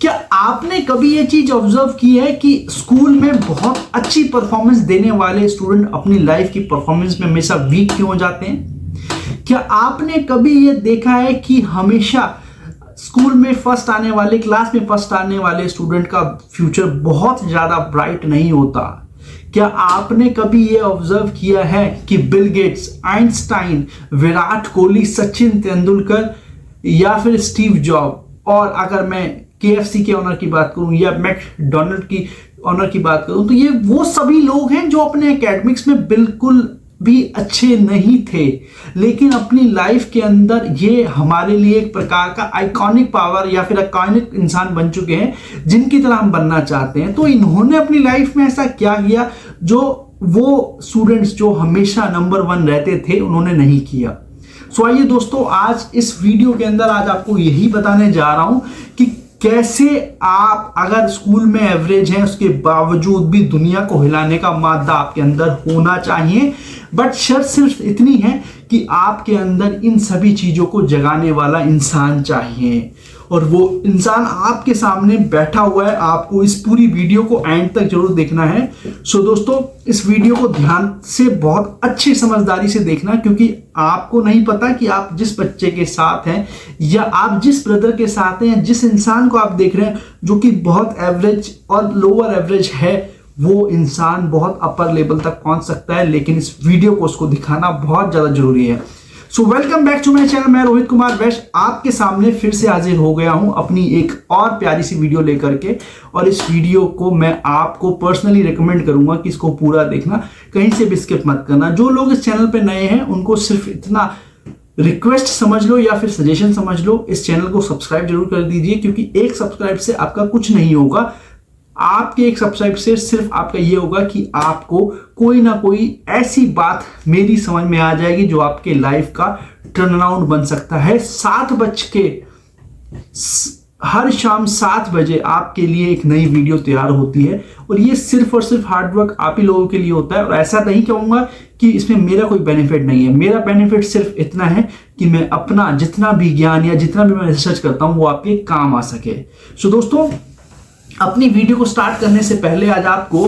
क्या आपने कभी ये चीज ऑब्जर्व की है कि स्कूल में बहुत अच्छी परफॉर्मेंस देने वाले स्टूडेंट अपनी लाइफ की परफॉर्मेंस में हमेशा वीक क्यों हो जाते हैं? क्या आपने कभी ये देखा है कि हमेशा स्कूल में फर्स्ट आने वाले, क्लास में फर्स्ट आने वाले स्टूडेंट का फ्यूचर बहुत ज्यादा ब्राइट नहीं होता? क्या आपने कभी ये ऑब्जर्व किया है कि Bill Gates, Einstein, Virat Kohli, Sachin Tendulkar या फिर स्टीव जॉब, और अगर मैं KFC के ऑनर की बात करूं या मैकडोनल्ड की ऑनर की बात करूं, तो ये वो सभी लोग हैं जो अपने एकेडमिक्स में बिल्कुल भी अच्छे नहीं थे, लेकिन अपनी लाइफ के अंदर ये हमारे लिए एक प्रकार का आइकॉनिक पावर या फिर आइकॉनिक इंसान बन चुके हैं जिनकी तरह हम बनना चाहते हैं। तो इन्होंने अपनी लाइफ में ऐसा क्या किया जो वो स्टूडेंट्स जो हमेशा नंबर 1 रहते थे उन्होंने नहीं किया? सो आइए दोस्तों, आज इस वीडियो के अंदर आज आपको यही बताने जा रहा हूं कि कैसे आप अगर स्कूल में एवरेज हैं उसके बावजूद भी दुनिया को हिलाने का मादा आपके अंदर होना चाहिए। बट शर्त सिर्फ इतनी है कि आपके अंदर इन सभी चीजों को जगाने वाला इंसान चाहिए, और वो इंसान आपके सामने बैठा हुआ है। आपको इस पूरी वीडियो को एंड तक जरूर देखना है। सो दोस्तों, इस वीडियो को ध्यान से बहुत अच्छी समझदारी से देखना, क्योंकि आपको नहीं पता कि आप जिस बच्चे के साथ हैं या आप जिस ब्रदर के साथ हैं, जिस इंसान को आप देख रहे हैं जो कि बहुत एवरेज और लोअर एवरेज है, वो इंसान बहुत अपर लेवल तक पहुंच सकता है। लेकिन इस वीडियो को उसको दिखाना बहुत ज्यादा जरूरी है। So welcome back to my channel. मैं रोहित कुमार वैश्य आपके सामने फिर से हाजिर हो गया हूं अपनी एक और प्यारी सी वीडियो लेकर के, और इस वीडियो को मैं आपको पर्सनली रिकमेंड करूंगा कि इसको पूरा देखना, कहीं से भी स्किप मत करना। जो लोग इस चैनल पे नए हैं उनको सिर्फ इतना रिक्वेस्ट समझ लो या फिर सजेशन समझ लो, इस चैनल को सब्सक्राइब जरूर कर दीजिए, क्योंकि एक सब्सक्राइब से आपका कुछ नहीं होगा। आपके एक सब्सक्राइब से सिर्फ आपका ये होगा कि आपको कोई ना कोई ऐसी बात मेरी समझ में आ जाएगी जो आपके लाइफ का टर्न अराउंड बन सकता है। 7 बज के हर शाम 7 बजे आपके लिए एक नई वीडियो तैयार होती है, और ये सिर्फ और सिर्फ हार्डवर्क आप ही लोगों के लिए होता है। और ऐसा नहीं कहूंगा कि इसमें मेरा कोई बेनिफिट नहीं है। मेरा बेनिफिट सिर्फ इतना है कि मैं अपना जितना भी ज्ञान या जितना भी मैं रिसर्च करता हूं वो आपके काम आ सके। सो दोस्तों, अपनी वीडियो को स्टार्ट करने से पहले आज आपको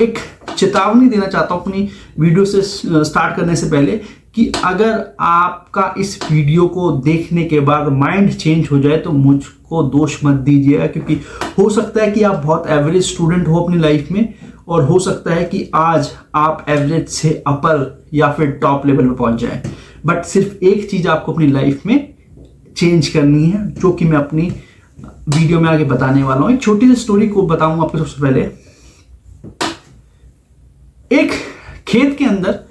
एक चेतावनी देना चाहता हूं अपनी वीडियो से स्टार्ट करने से पहले, कि अगर आपका इस वीडियो को देखने के बाद माइंड चेंज हो जाए तो मुझको दोष मत दीजिएगा, क्योंकि हो सकता है कि आप बहुत एवरेज स्टूडेंट हो अपनी लाइफ में, और हो सकता है कि आज आप एवरेज से अपर या फिर टॉप लेवल पे पहुंच जाए। बट सिर्फ एक चीज आपको अपनी लाइफ में चेंज करनी है, जो कि मैं अपनी वीडियो में आगे बताने वाला हूं। एक छोटी सी स्टोरी को बताऊंगा आपको। सबसे पहले, एक खेत के अंदर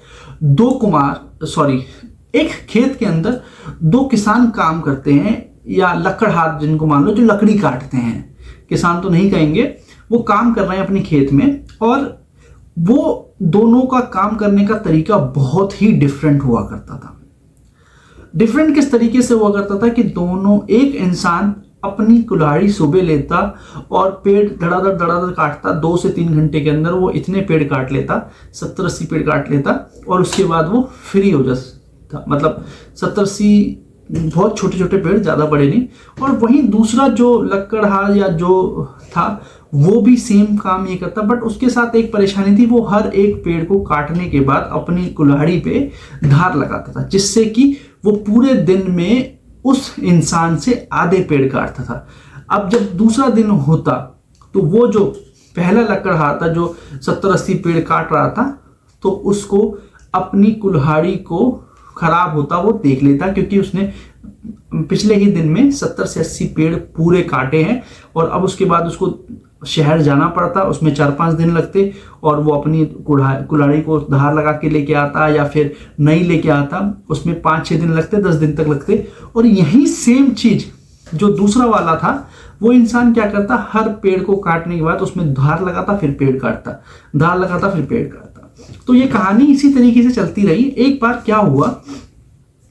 एक खेत के अंदर 2 किसान काम करते हैं, या लकड़हार जिनको मान लो, जो लकड़ी काटते हैं। किसान तो नहीं कहेंगे, वो काम कर रहे हैं अपने खेत में, और वो दोनों का काम करने का तरीका बहुत ही डिफरेंट हुआ करता था। डिफरेंट किस तरीके से हुआ करता था कि दोनों, एक इंसान अपनी कुल्हाड़ी सुबह लेता और पेड़ धड़ाधड़ काटता। 2 से 3 घंटे के अंदर वो इतने पेड़ काट लेता, 70-80 पेड़ काट लेता, और उसके बाद वो फ्री हो जाता। मतलब 70-80 बहुत छोटे छोटे पेड़, ज़्यादा बड़े नहीं। और वहीं दूसरा जो लकड़हार या जो था वो भी सेम काम ये करता, बट उसके साथ एक परेशानी थी, वो हर एक पेड़ को काटने के बाद अपनी कुल्हाड़ी पे धार लगाता था, जिससे कि वो पूरे दिन में उस इंसान से आधे पेड़ काटता था। अब जब दूसरा दिन होता तो वो जो पहला लकड़हार था जो 70-80 पेड़ काट रहा था, तो उसको अपनी कुल्हाड़ी को खराब होता वो देख लेता, क्योंकि उसने पिछले ही दिन में 70 से 80 पेड़ पूरे काटे हैं, और अब उसके बाद उसको शहर जाना पड़ता, उसमें 4-5 दिन लगते, और वो अपनी कुल्हाड़ी को धार लगा के लेके आता या फिर नई लेके आता, उसमें 5-6 दिन लगते, 10 दिन तक लगते। और यही सेम चीज जो दूसरा वाला था, वो इंसान क्या करता, हर पेड़ को काटने के बाद उसमें धार लगाता, फिर पेड़ काटता, धार लगाता, फिर पेड़ काटता। तो ये कहानी इसी तरीके से चलती रही। एक बार क्या हुआ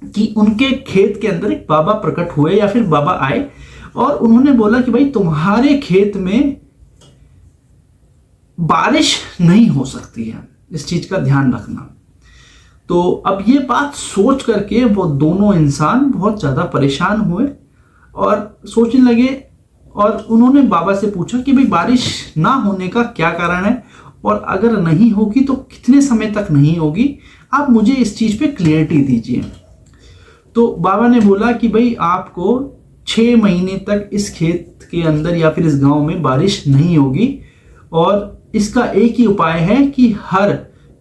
कि उनके खेत के अंदर एक बाबा प्रकट हुए, या फिर बाबा आए, और उन्होंने बोला कि भाई तुम्हारे खेत में बारिश नहीं हो सकती है, इस चीज का ध्यान रखना। तो अब ये बात सोच करके वो दोनों इंसान बहुत ज्यादा परेशान हुए और सोचने लगे, और उन्होंने बाबा से पूछा कि भाई बारिश ना होने का क्या कारण है, और अगर नहीं होगी तो कितने समय तक नहीं होगी, आप मुझे इस चीज़ पे क्लियरिटी दीजिए। तो बाबा ने बोला कि भाई आपको 6 महीने तक इस खेत के अंदर या फिर इस गांव में बारिश नहीं होगी, और इसका एक ही उपाय है कि हर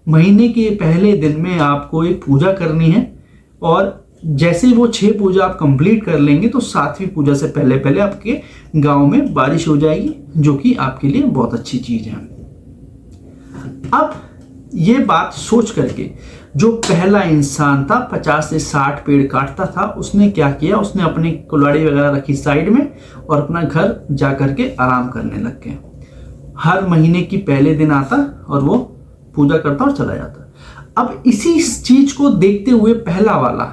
महीने के पहले दिन में आपको एक पूजा करनी है, और जैसे वो 6 पूजा आप कंप्लीट कर लेंगे तो 7वीं पूजा से पहले पहले आपके गांव में बारिश हो जाएगी, जो कि आपके लिए बहुत अच्छी चीज़ है। अब ये बात सोच करके जो पहला इंसान था 50 से 60 पेड़ काटता था, उसने क्या किया, उसने अपनी कुल्हाड़ी वगैरह रखी साइड में और अपना घर जा करके आराम करने लग गए। हर महीने की पहले दिन आता और वो पूजा करता और चला जाता। अब इसी चीज को देखते हुए पहला वाला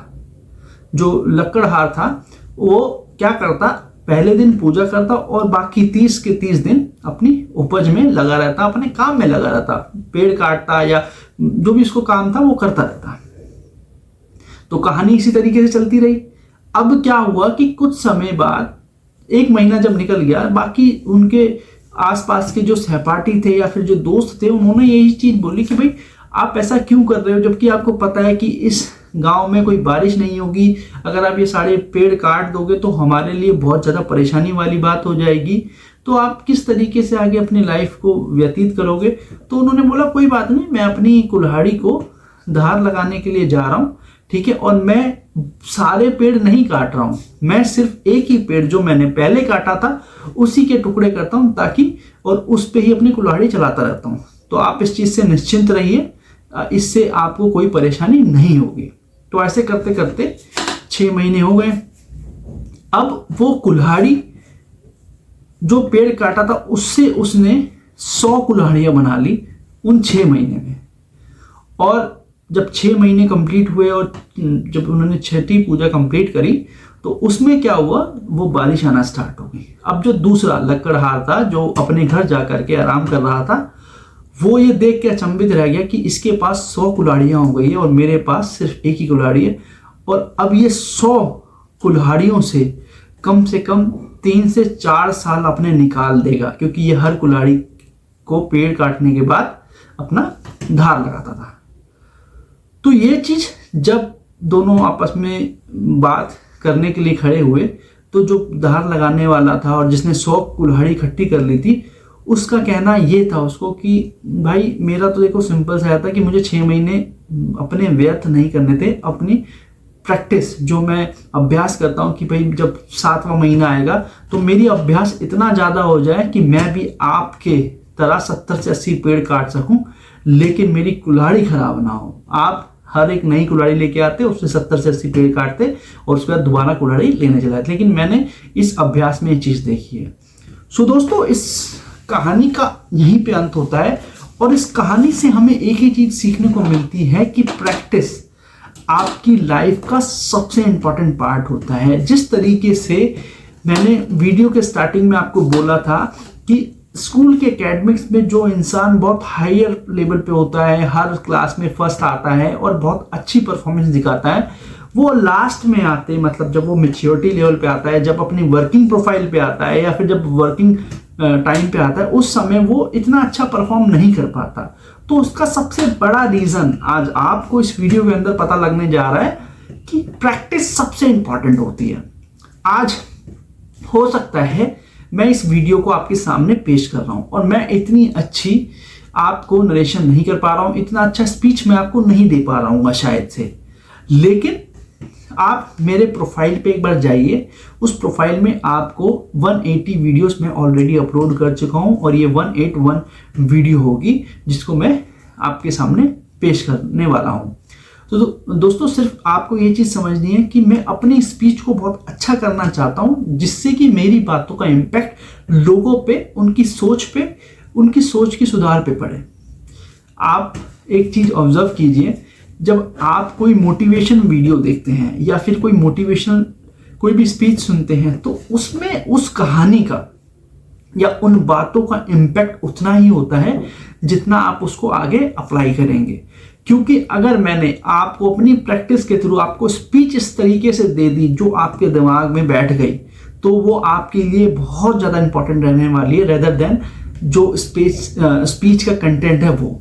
जो लकड़हार था वो क्या करता, पहले दिन पूजा करता और बाकी 30 के 30 दिन अपनी उपज में लगा रहता, अपने काम में लगा रहता, पेड़ काटता या जो भी उसको काम था वो करता रहता। तो कहानी इसी तरीके से चलती रही। अब क्या हुआ कि कुछ समय बाद 1 महीना जब निकल गया, बाकी उनके आसपास के जो सहपाठी थे या फिर जो दोस्त थे, उन्होंने यही चीज बोली कि भाई आप ऐसा क्यों कर रहे हो, जबकि आपको पता है कि इस गांव में कोई बारिश नहीं होगी, अगर आप ये सारे पेड़ काट दोगे तो हमारे लिए बहुत ज़्यादा परेशानी वाली बात हो जाएगी, तो आप किस तरीके से आगे अपनी लाइफ को व्यतीत करोगे। तो उन्होंने बोला कोई बात नहीं, मैं अपनी कुल्हाड़ी को धार लगाने के लिए जा रहा हूँ, ठीक है, और मैं सारे पेड़ नहीं काट रहा हूँ, मैं सिर्फ एक ही पेड़ जो मैंने पहले काटा था उसी के टुकड़े करता हूँ, ताकि और उस पर ही अपनी कुल्हाड़ी चलाता रहता हूँ। तो आप इस चीज़ से निश्चिंत रहिए, इससे आपको कोई परेशानी नहीं होगी। तो ऐसे करते करते 6 महीने हो गए। अब वो कुल्हाड़ी जो पेड़ काटा था उससे उसने 100 कुल्हाड़ियां बना ली उन 6 महीने में। और जब 6 महीने कंप्लीट हुए और जब उन्होंने 6ठी पूजा कंप्लीट करी तो उसमें क्या हुआ, वो बारिश आना स्टार्ट हो गई। अब जो दूसरा लकड़हार था जो अपने घर जा करके आराम कर रहा था, वो ये देख के अचंभित रह गया कि इसके पास 100 कुल्हाड़ियां हो गई है और मेरे पास सिर्फ एक ही कुल्हाड़ी है, और अब ये 100 कुल्हाड़ियों से कम 3 से 4 साल अपने निकाल देगा, क्योंकि ये हर कुल्हाड़ी को पेड़ काटने के बाद अपना धार लगाता था। तो ये चीज जब दोनों आपस में बात करने के लिए खड़े हुए, तो जो धार लगाने वाला था और जिसने 100 कुल्हाड़ी इकट्ठी कर ली थी, उसका कहना ये था उसको कि भाई मेरा तो देखो सिंपल सा था कि मुझे 6 महीने अपने व्यर्थ नहीं करने थे, अपनी प्रैक्टिस जो मैं अभ्यास करता हूँ कि भाई जब 7वां महीना आएगा तो मेरी अभ्यास इतना ज़्यादा हो जाए कि मैं भी आपके तरह 70 से 80 पेड़ काट सकूं, लेकिन मेरी कुल्हाड़ी खराब ना हो। आप हर एक नई कुल्हाड़ी लेके आते, उससे 70 से 80 पेड़ काटते और उसके बाद दोबारा कुल्हाड़ी लेने चले जाते, लेकिन मैंने इस अभ्यास में ये चीज़ देखी है। सो दोस्तों, इस कहानी का यहीं पे अंत होता है, और इस कहानी से हमें एक ही चीज सीखने को मिलती है कि प्रैक्टिस आपकी लाइफ का सबसे इंपॉर्टेंट पार्ट होता है। जिस तरीके से मैंने वीडियो के स्टार्टिंग में आपको बोला था कि स्कूल के एकेडमिक्स में जो इंसान बहुत हायर लेवल पे होता है, हर क्लास में फर्स्ट आता है और बहुत अच्छी परफॉर्मेंस दिखाता है, वो लास्ट में आते, मतलब जब वो मैच्योरिटी लेवल पे आता है, जब अपनी वर्किंग प्रोफाइल पे आता है या फिर जब वर्किंग टाइम पे आता है, उस समय वो इतना अच्छा परफॉर्म नहीं कर पाता। तो उसका सबसे बड़ा रीजन आज आपको इस वीडियो के अंदर पता लगने जा रहा है कि प्रैक्टिस सबसे इंपॉर्टेंट होती है। आज हो सकता है मैं इस वीडियो को आपके सामने पेश कर रहा हूं और मैं इतनी अच्छी आपको नरेशन नहीं कर पा रहा हूं, इतना अच्छा स्पीच मैं आपको नहीं दे पा रहा हूँ शायद से, लेकिन आप मेरे प्रोफाइल पे एक बार जाइए। उस प्रोफाइल में आपको 180 वीडियोस मैं ऑलरेडी अपलोड कर चुका हूं और ये 181 वीडियो होगी जिसको मैं आपके सामने पेश करने वाला हूं। तो दोस्तों, सिर्फ आपको ये चीज़ समझनी है कि मैं अपनी स्पीच को बहुत अच्छा करना चाहता हूं, जिससे कि मेरी बातों का इम्पैक्ट लोगों पे, उनकी सोच की सुधार पे पड़े। आप एक चीज़ ऑब्जर्व कीजिए, जब आप कोई मोटिवेशन वीडियो देखते हैं या फिर कोई मोटिवेशनल कोई भी स्पीच सुनते हैं, तो उसमें उस कहानी का या उन बातों का इम्पैक्ट उतना ही होता है जितना आप उसको आगे अप्लाई करेंगे। क्योंकि अगर मैंने आपको अपनी प्रैक्टिस के थ्रू आपको स्पीच इस तरीके से दे दी जो आपके दिमाग में बैठ गई, तो वो आपके लिए बहुत ज़्यादा इंपॉर्टेंट रहने वाली है रेदर देन जो स्पीच का कंटेंट है वो।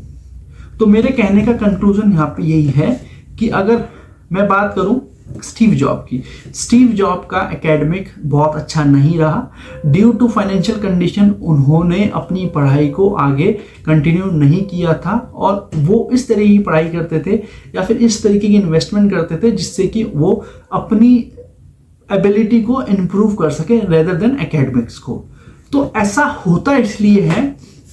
तो मेरे कहने का कंक्लूजन यहाँ पे यही है कि अगर मैं बात करूँ स्टीव जॉब की, स्टीव जॉब का एकेडमिक बहुत अच्छा नहीं रहा। ड्यू टू फाइनेंशियल कंडीशन उन्होंने अपनी पढ़ाई को आगे कंटिन्यू नहीं किया था, और वो इस तरह की पढ़ाई करते थे या फिर इस तरीके की इन्वेस्टमेंट करते थे जिससे कि वो अपनी एबिलिटी को इम्प्रूव कर सके रेदर देन एकेडमिक्स को। तो ऐसा होता इसलिए है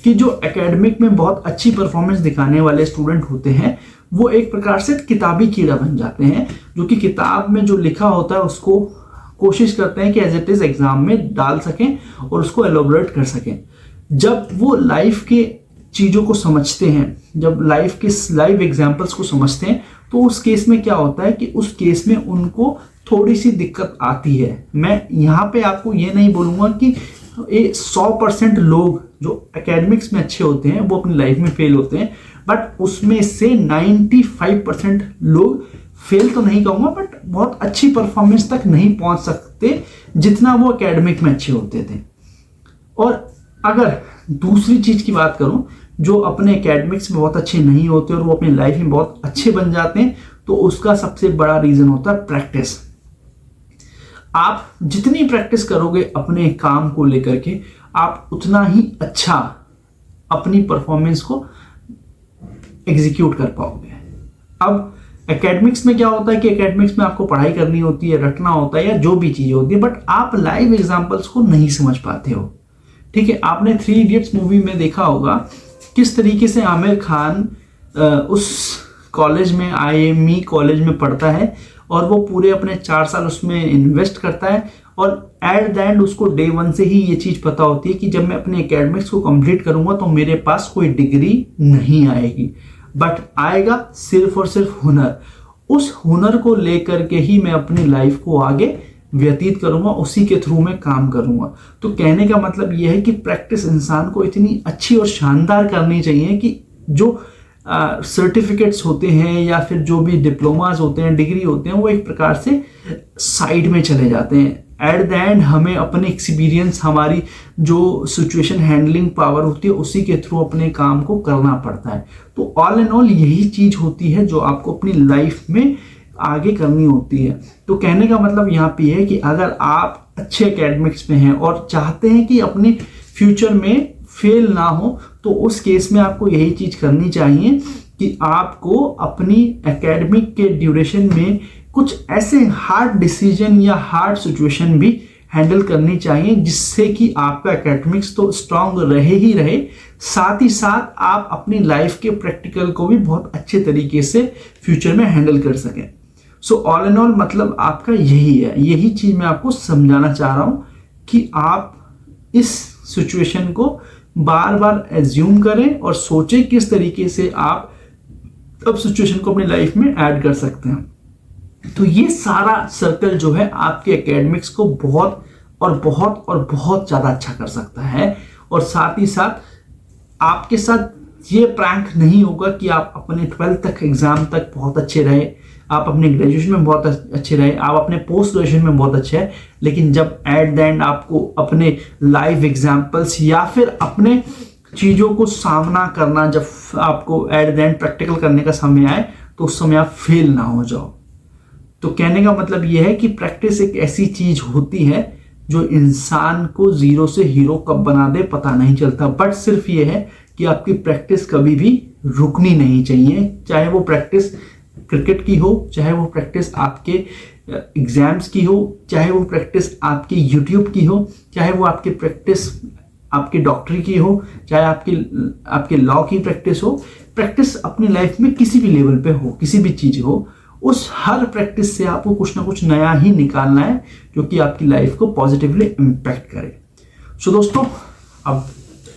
कि जो एकेडमिक में बहुत अच्छी परफॉर्मेंस दिखाने वाले स्टूडेंट होते हैं वो एक प्रकार से किताबी कीड़ा बन जाते हैं, जो कि किताब में जो लिखा होता है उसको कोशिश करते हैं कि एज इट इज एग्जाम में डाल सकें और उसको एलोबरेट कर सकें। जब वो लाइफ के चीज़ों को समझते हैं, जब लाइफ के लाइव एग्जाम्पल्स को समझते हैं, तो उस केस में क्या होता है कि उस केस में उनको थोड़ी सी दिक्कत आती है। मैं यहाँ पे आपको ये नहीं बोलूँगा कि 100% लोग जो एकेडमिक्स में अच्छे होते हैं वो अपनी लाइफ में फेल होते हैं, बट उसमें से 95% लोग फेल तो नहीं कहूँगा बट बहुत अच्छी परफॉर्मेंस तक नहीं पहुँच सकते जितना वो एकेडमिक में अच्छे होते थे। और अगर दूसरी चीज़ की बात करूँ, जो अपने एकेडमिक्स में बहुत अच्छे नहीं होते और वो अपनी लाइफ में बहुत अच्छे बन जाते हैं, तो उसका सबसे बड़ा रीज़न होता है प्रैक्टिस। आप जितनी प्रैक्टिस करोगे अपने काम को लेकर के, आप उतना ही अच्छा अपनी परफॉर्मेंस को एग्जीक्यूट कर पाओगे। अब एकेडमिक्स में क्या होता है कि एकेडमिक्स में आपको पढ़ाई करनी होती है, रटना होता है या जो भी चीज़ होती है, बट आप लाइव एग्जाम्पल्स को नहीं समझ पाते हो। ठीक है, आपने 3 इडियट्स मूवी में देखा होगा किस तरीके से आमिर खान उस कॉलेज में IME कॉलेज में पढ़ता है और वो पूरे अपने 4 साल उसमें इन्वेस्ट करता है, और एट द एंड उसको डे 1 से ही ये चीज़ पता होती है कि जब मैं अपने एकेडमिक्स को कंप्लीट करूंगा तो मेरे पास कोई डिग्री नहीं आएगी, बट आएगा सिर्फ और सिर्फ हुनर। उस हुनर को लेकर के ही मैं अपनी लाइफ को आगे व्यतीत करूंगा, उसी के थ्रू मैं काम करूंगा। तो कहने का मतलब यह है कि प्रैक्टिस इंसान को इतनी अच्छी और शानदार करनी चाहिए कि जो सर्टिफिकेट्स होते हैं या फिर जो भी डिप्लोमास होते हैं, डिग्री होते हैं, वो एक प्रकार से साइड में चले जाते हैं। एट द एंड हमें अपने एक्सपीरियंस, हमारी जो सिचुएशन हैंडलिंग पावर होती है, उसी के थ्रू अपने काम को करना पड़ता है। तो ऑल एंड ऑल यही चीज़ होती है जो आपको अपनी लाइफ में आगे करनी होती है। तो कहने का मतलब यहाँ पे है कि अगर आप अच्छे एकेडमिक्स में हैं और चाहते हैं कि अपने फ्यूचर में फेल ना हो, तो उस केस में आपको यही चीज़ करनी चाहिए कि आपको अपनी एकेडमिक के ड्यूरेशन में कुछ ऐसे हार्ड डिसीजन या हार्ड सिचुएशन भी हैंडल करनी चाहिए जिससे कि आपका एकेडमिक्स तो स्ट्रांग रहे ही रहे, साथ ही साथ आप अपनी लाइफ के प्रैक्टिकल को भी बहुत अच्छे तरीके से फ्यूचर में हैंडल कर सकें। सो ऑल एंड ऑल मतलब आपका यही है, यही चीज़ मैं आपको समझाना चाह रहा हूँ कि आप इस सिचुएशन को बार बार एज्यूम करें और सोचें किस तरीके से आप अब सिचुएशन को अपनी लाइफ में ऐड कर सकते हैं। तो ये सारा सर्कल जो है आपके एकेडमिक्स को बहुत और बहुत और बहुत ज़्यादा अच्छा कर सकता है, और साथ ही साथ आपके साथ ये प्रैंक नहीं होगा कि आप अपने 12th तक एग्जाम तक बहुत अच्छे रहे, आप अपने ग्रेजुएशन में बहुत अच्छे रहे, आप अपने पोस्ट ग्रेजुएशन में बहुत अच्छे हैं, लेकिन जब एट द एंड आपको अपने लाइव एग्जाम्पल्स या फिर अपने चीज़ों को सामना करना, जब आपको एट द एंड प्रैक्टिकल करने का समय आए, तो उस समय आप फेल ना हो जाओ। तो कहने का मतलब यह है कि प्रैक्टिस एक ऐसी चीज़ होती है जो इंसान को जीरो से हीरो कब बना दे पता नहीं चलता, बट सिर्फ ये है कि आपकी प्रैक्टिस कभी भी रुकनी नहीं चाहिए, चाहे वो प्रैक्टिस क्रिकेट की हो, चाहे वो प्रैक्टिस आपके एग्जाम्स की हो, चाहे वो प्रैक्टिस आपकी यूट्यूब की हो, चाहे वो आपकी प्रैक्टिस आपकी डॉक्टरी की हो, चाहे आपके लॉ की प्रैक्टिस हो। प्रैक्टिस अपनी लाइफ में किसी भी लेवल पे हो, किसी भी चीज़ हो, उस हर प्रैक्टिस से आपको कुछ ना कुछ नया ही निकालना है जो कि आपकी लाइफ को पॉजिटिवली इम्पैक्ट करे। सो दोस्तों, अब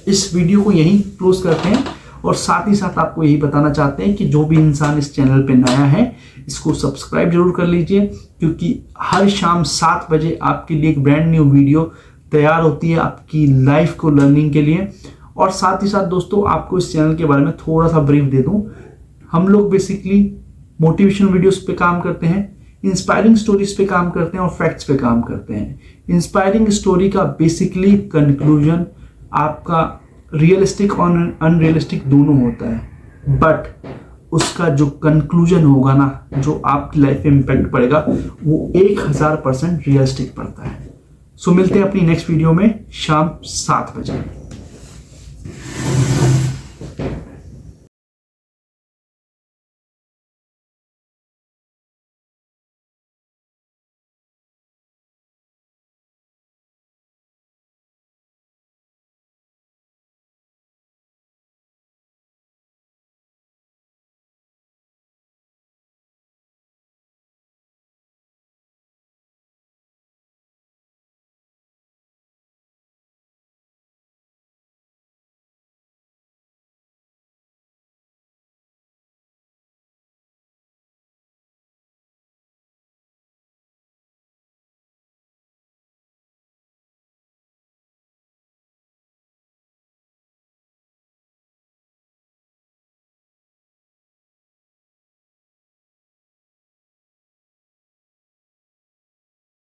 इस वीडियो को यहीं क्लोज करते हैं, और साथ ही साथ आपको यही बताना चाहते हैं कि जो भी इंसान इस चैनल पे नया है इसको सब्सक्राइब जरूर कर लीजिए, क्योंकि हर शाम 7 बजे आपके लिए एक ब्रांड न्यू वीडियो तैयार होती है आपकी लाइफ को लर्निंग के लिए। और साथ ही साथ दोस्तों, आपको इस चैनल के बारे में थोड़ा सा ब्रीफ दे दूं, हम लोग बेसिकली मोटिवेशनल वीडियोस पे काम करते हैं, इंस्पायरिंग स्टोरीज पे काम करते हैं और फैक्ट्स पे काम करते हैं। इंस्पायरिंग स्टोरी का बेसिकली कंक्लूजन आपका रियलिस्टिक और अनरियलिस्टिक दोनों होता है, बट उसका जो कंक्लूजन होगा ना, जो आपकी लाइफ में इम्पैक्ट पड़ेगा, वो 1000% रियलिस्टिक पड़ता है। सो मिलते हैं अपनी नेक्स्ट वीडियो में शाम 7 बजे।